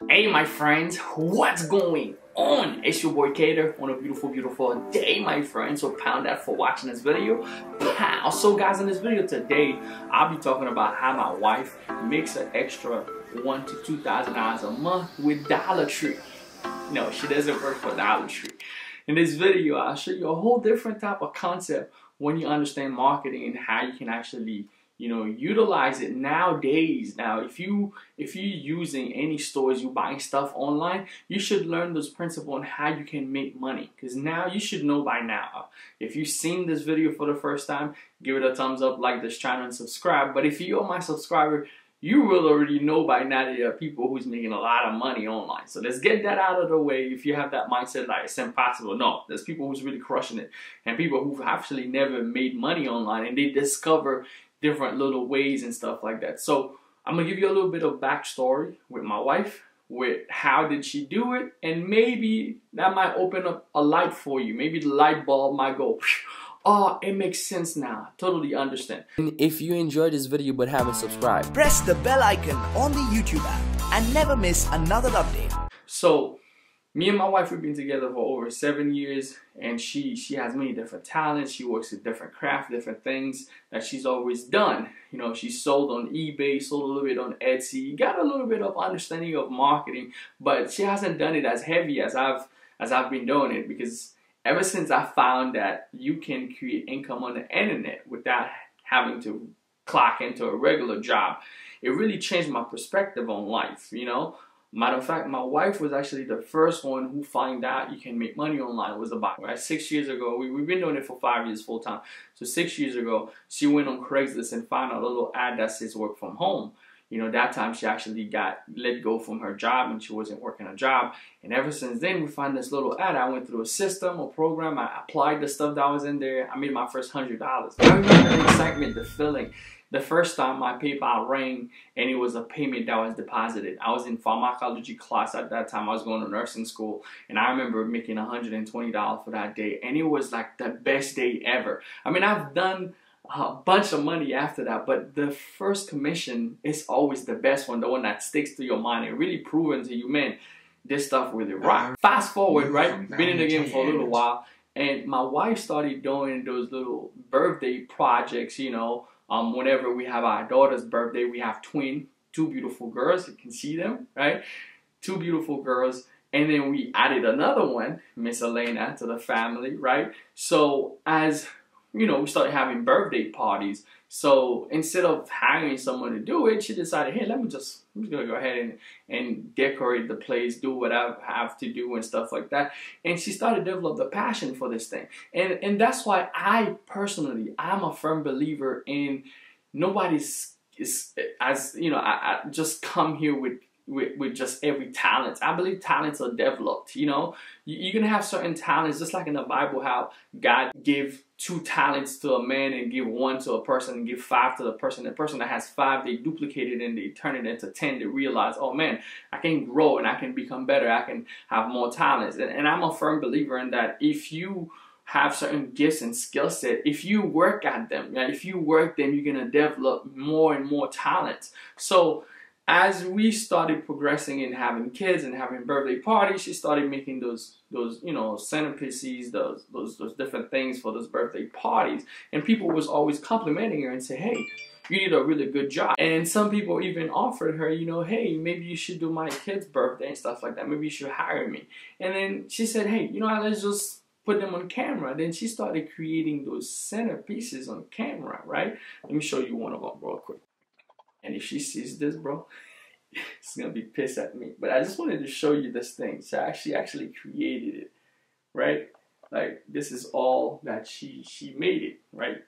Hey my friends, what's going on? It's your boy Keder on a beautiful day, my friends. So pound that for watching this video. Pow. So guys, in this video today, I'll be talking about how my wife makes an extra $1,000 to $2,000 a month with Dollar Tree. No, she doesn't work for Dollar Tree. In this video, I'll show you a whole different type of concept when you understand marketing and how you can actually utilize it nowadays. Now, if you're using any stores, you buying stuff online, you should learn those principles on how you can make money. Because now you should know by now. If you've seen this video for the first time, give it a thumbs up, like this channel, and subscribe. But if you're my subscriber, you will already know by now that there are people who's making a lot of money online. So let's get that out of the way. If you have that mindset like it's impossible, no, there's people who's really crushing it, and people who've actually never made money online, and they discover different little ways and stuff like that. So I'm gonna give you a little bit of backstory with my wife, with how did she do it, and maybe that might open up a light for you. Maybe the light bulb might go, oh, it makes sense now. Totally understand. And if you enjoyed this video but haven't subscribed, press the bell icon on the YouTube app and never miss another update. So me and my wife, we've been together for over 7 years, and she has many different talents. She works with different crafts, different things that she's always done. You know, she sold on eBay, sold a little bit on Etsy, got a little bit of understanding of marketing, but she hasn't done it as heavy as I've been doing it, because ever since I found that you can create income on the internet without having to clock into a regular job, it really changed my perspective on life, you know. Matter of fact, my wife was actually the first one who found out you can make money online. It was about 6 years ago. We've been doing it for 5 years full time. So 6 years ago, she went on Craigslist and found a little ad that says work from home. You know, that time she actually got let go from her job and she wasn't working a job. And ever since then, we find this little ad. I went through a system, a program. I applied the stuff that was in there. I made my first $100. I remember the excitement, the feeling. The first time my PayPal rang and it was a payment that was deposited. I was in pharmacology class at that time. I was going to nursing school, and I remember making $120 for that day, and it was like the best day ever. I mean, I've done a bunch of money after that, but the first commission is always the best one, the one that sticks to your mind and really proven to you, man, this stuff really rock. Fast forward, right? Been in the game for a little while, and my wife started doing those little birthday projects, you know. Whenever we have our daughter's birthday, we have two beautiful girls. You can see them, right? Two beautiful girls. And then we added another one, Miss Elena, to the family, right? So as, you know, we started having birthday parties. So instead of hiring someone to do it, she decided, hey, I'm just gonna go ahead and decorate the place, do what I have to do and stuff like that. And she started to develop the passion for this thing. And that's why I'm a firm believer in nobody's I just come here with just every talent. I believe talents are developed, you know. You're going to have certain talents, just like in the Bible, how God gave 2 talents to a man and give 1 to a person and give 5 to the person. The person that has 5, they duplicate it and they turn it into 10. They realize, oh man, I can grow and I can become better. I can have more talents. And I'm a firm believer in that. If you have certain gifts and skill set, if you work at them, if you work them, you're going to develop more and more talents. So as we started progressing and having kids and having birthday parties, she started making those centerpieces, those different things for those birthday parties. And people was always complimenting her and say, hey, you did a really good job. And some people even offered her, you know, hey, maybe you should do my kid's birthday and stuff like that. Maybe you should hire me. And then she said, hey, you know, let's just put them on camera. Then she started creating those centerpieces on camera, right? Let me show you one of them real quick. And if she sees this, bro, she's gonna be pissed at me. But I just wanted to show you this thing. So she actually created it, right? Like, this is all that she made it, right?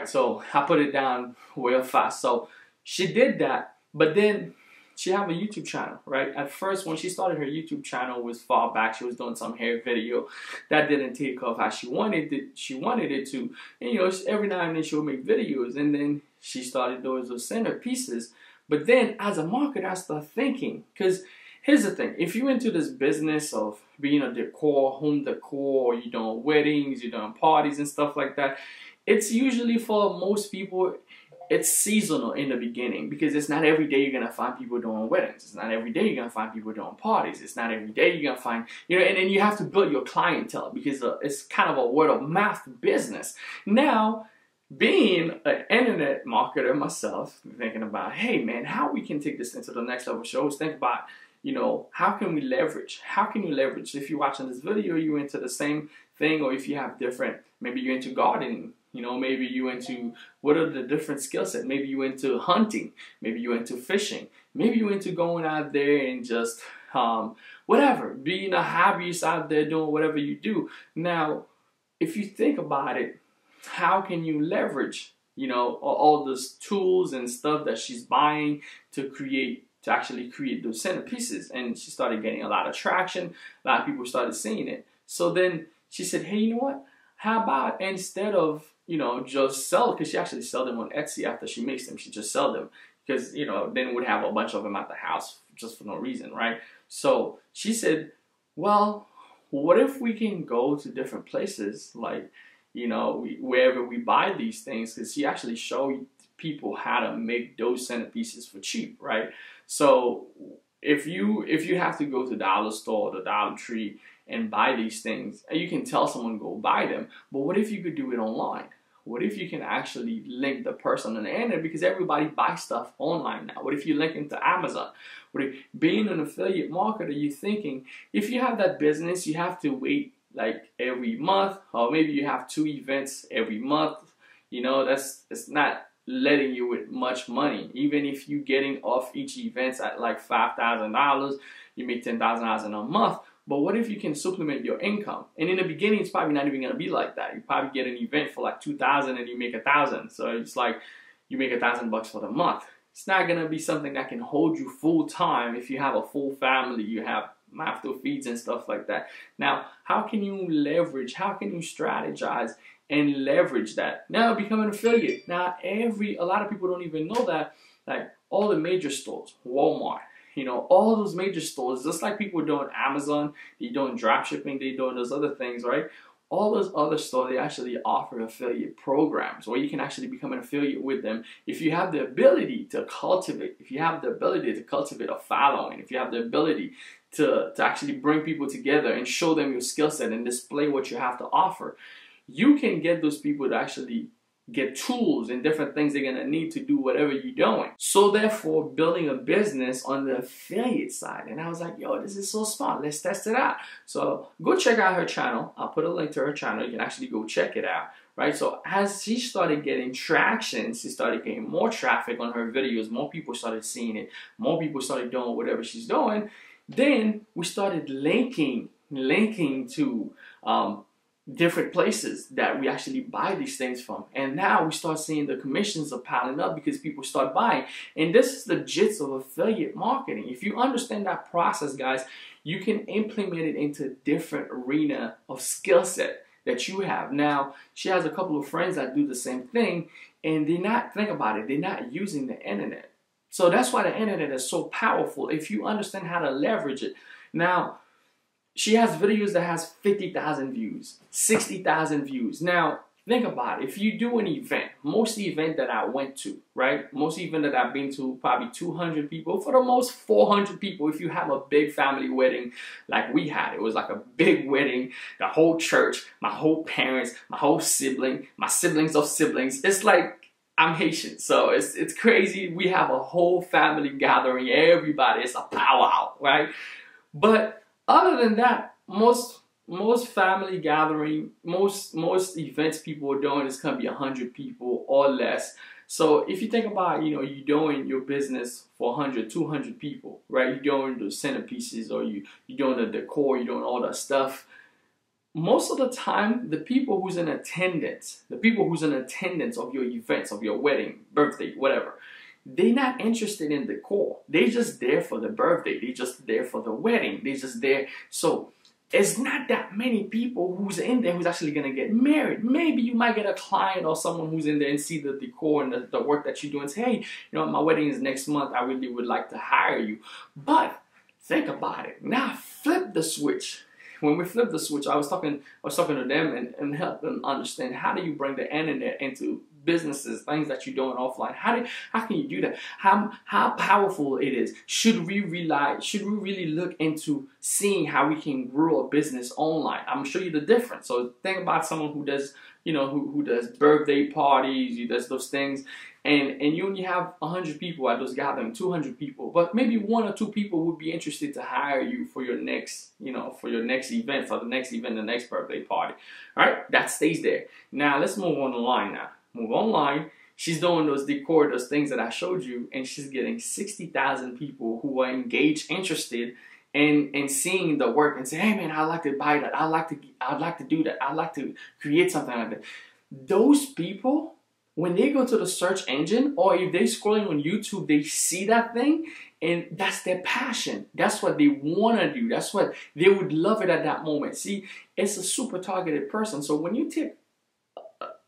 So I put it down real fast. So she did that, but then she have a YouTube channel, right? At first, when she started her YouTube channel, was far back. She was doing some hair video that didn't take off how she wanted it. She wanted it to, and you know, every now and then she would make videos, and then she started doing those centerpieces. But then, as a marketer, I started thinking, because here's the thing: if you're into this business of being a home decor, you're doing weddings, you're doing parties and stuff like that, it's usually for most people, it's seasonal in the beginning because it's not every day you're going to find people doing weddings. It's not every day you're going to find people doing parties. It's not every day you're going to find, and then you have to build your clientele because it's kind of a word of mouth business. Now, being an internet marketer myself, thinking about, hey man, how we can take this into the next level shows, think about, how can we leverage? How can you leverage? If you're watching this video, you're into the same thing, or if you have different, maybe you're into gardening, maybe you're into, what are the different skill sets? Maybe you're into hunting, maybe you're into fishing, maybe you're into going out there and just, whatever, being a hobbyist out there doing whatever you do. Now, if you think about it, how can you leverage, all those tools and stuff that she's buying to actually create those centerpieces? And she started getting a lot of traction. A lot of people started seeing it. So then she said, hey, you know what? How about instead of, just sell, because she actually sell them on Etsy after she makes them, she just sell them because, then would have a bunch of them at the house just for no reason, right? So she said, well, what if we can go to different places, like, wherever we buy these things, because she actually showed people how to make those centerpieces for cheap, right? So if you have to go to the dollar store or the Dollar Tree and buy these things, you can tell someone go buy them, but what if you could do it online? What if you can actually link the person on the internet, because everybody buys stuff online now? What if you link into Amazon? Being an affiliate marketer, you're thinking, if you have that business, you have to wait like every month, or maybe you have 2 events every month. It's not letting you with much money. Even if you're getting off each event at like $5,000, you make $10,000 in a month. But what if you can supplement your income? And in the beginning, it's probably not even going to be like that. You probably get an event for like $2,000 and you make $1,000. So it's like you make $1,000 for the month. It's not going to be something that can hold you full time. If you have a full family, you have feeds and stuff like that. Now, how can you leverage? How can you strategize and leverage that? Now, become an affiliate. Now, a lot of people don't even know that, like all the major stores, Walmart, all those major stores, just like people doing Amazon, they're doing drop shipping, they're doing those other things, right? All those other stores, they actually offer affiliate programs where you can actually become an affiliate with them if you have the ability to cultivate, a following, if you have the ability to actually bring people together and show them your skill set and display what you have to offer. You can get those people to actually get tools and different things they're going to need to do whatever you're doing. So therefore, building a business on the affiliate side. And I was like, yo, this is so smart. Let's test it out. So go check out her channel. I'll put a link to her channel. You can actually go check it out. Right? So as she started getting traction, she started getting more traffic on her videos. More people started seeing it. More people started doing whatever she's doing. Then we started linking to different places that we actually buy these things from. And now we start seeing the commissions are piling up because people start buying. And this is the gist of affiliate marketing. If you understand that process, guys, you can implement it into different arena of skill set that you have. Now, she has a couple of friends that do the same thing, and they're not using the internet. So that's why the internet is so powerful if you understand how to leverage it. Now, she has videos that has 50,000 views, 60,000 views. Now, think about it. If you do an event, most event that I went to, right? Most event that I've been to, probably 200 people. For the most, 400 people. If you have a big family wedding like we had, it was like a big wedding. The whole church, my whole parents, my whole sibling, my siblings of siblings. It's like, I'm Haitian, so it's crazy. We have a whole family gathering, everybody. It's a powwow, right? But other than that, most family gathering, most events people are doing is gonna be 100 people or less. So if you think about, you're doing your business for 100, 200 people, right? You're doing the centerpieces, or you're doing the decor, you're doing all that stuff. Most of the time, the people who's in attendance of your events, of your wedding, birthday, whatever, they're not interested in decor. They're just there for the birthday. They're just there for the wedding. They're just there. So it's not that many people who's in there who's actually going to get married. Maybe you might get a client or someone who's in there and see the decor and the work that you do and say, hey, my wedding is next month. I really would like to hire you. But think about it. Now flip the switch. When we flip the switch, I was talking to them and help them understand how do you bring the internet into businesses, things that you're doing offline. How can you do that? How powerful it is? Should we really look into seeing how we can grow a business online? I'm gonna show you the difference. So think about someone who does, you know, who does birthday parties, who does those things, and you only have 100 people at those gatherings, 200 people, but maybe 1 or 2 people would be interested to hire you for your next, you know, for your next event, the next birthday party. All right, that stays there. Now let's move on online now. Move online. She's doing those decor, those things that I showed you, and she's getting 60,000 people who are engaged, interested, and seeing the work and say, hey man, I'd like to buy that. I'd like to do that. I'd like to create something like that. Those people, when they go to the search engine or if they're scrolling on YouTube, they see that thing and that's their passion. That's what they want to do. That's what they would love it at that moment. See, it's a super targeted person. So when you take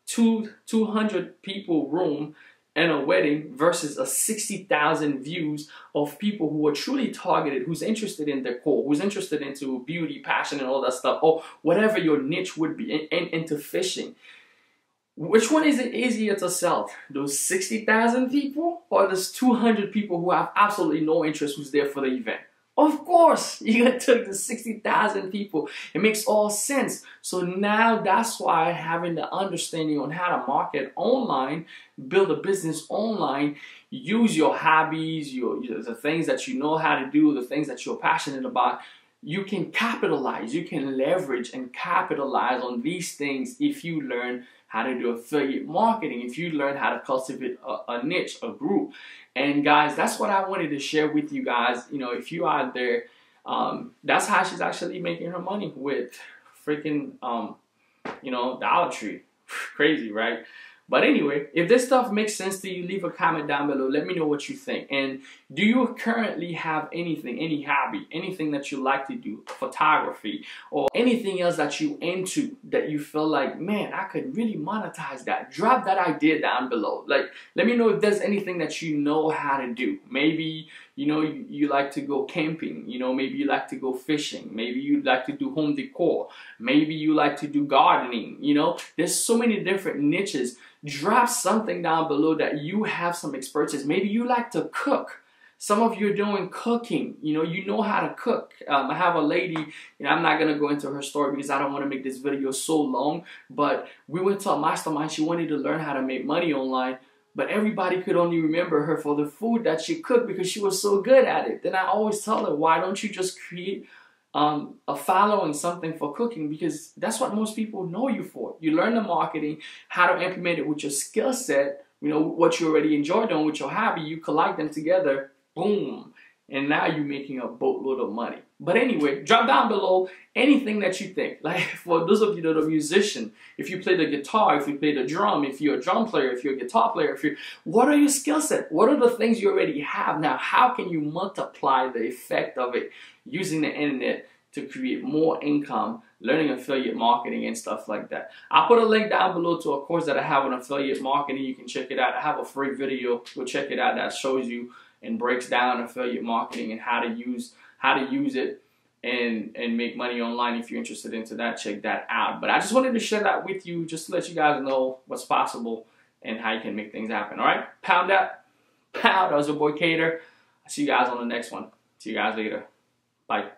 200 people room in a wedding versus a 60,000 views of people who are truly targeted, who's interested in decor, who's interested into beauty, passion, and all that stuff, or whatever your niche would be, and into fishing. Which one is it easier to sell? Those 60,000 people or those 200 people who have absolutely no interest who's there for the event? Of course, you're going to take the 60,000 people. It makes all sense. So now that's why having the understanding on how to market online, build a business online, use your hobbies, the things that you know how to do, the things that you're passionate about, you can capitalize, you can leverage and capitalize on these things if you learn how to do affiliate marketing, if you learn how to cultivate a niche, a group. And guys, that's what I wanted to share with you guys. You know, if you out there, that's how she's actually making her money with freaking, you know, Dollar Tree. Crazy, right? But anyway, if this stuff makes sense to you, leave a comment down below. Let me know what you think. And do you currently have anything, any hobby, anything that you like to do, photography, or anything else that you into that you feel like, man, I could really monetize that? Drop that idea down below. Like, let me know if there's anything that you know how to do. Maybe, you know, you like to go camping. You know, maybe you like to go fishing. Maybe you like to do home decor. Maybe you like to do gardening. You know, there's so many different niches. Drop something down below that you have some expertise. Maybe you like to cook. Some of you are doing cooking. You know how to cook. I have a lady, you know, I'm not going to go into her story because I don't want to make this video so long, but we went to a mastermind. She wanted to learn how to make money online, but everybody could only remember her for the food that she cooked because she was so good at it. Then I always tell her, why don't you just create a following, something for cooking, because that's what most people know you for. You learn the marketing, how to implement it with your skill set, you know, what you already enjoy doing with your hobby, you collide them together, boom, and now you're making a boatload of money. But anyway, drop down below anything that you think. Like for those of you that are musician, if you play the guitar, if you play the drum, if you're a drum player, if you're a guitar player, what are your skill set? What are the things you already have? Now, how can you multiply the effect of it using the internet to create more income, learning affiliate marketing and stuff like that? I'll put a link down below to a course that I have on affiliate marketing. You can check it out. I have a free video. Go check it out that shows you and breaks down affiliate marketing and how to use it and make money online. If you're interested into that, check that out. But I just wanted to share that with you just to let you guys know what's possible and how you can make things happen. All right? Pound that. Pound. That was your boy Keder. I'll see you guys on the next one. See you guys later. Bye.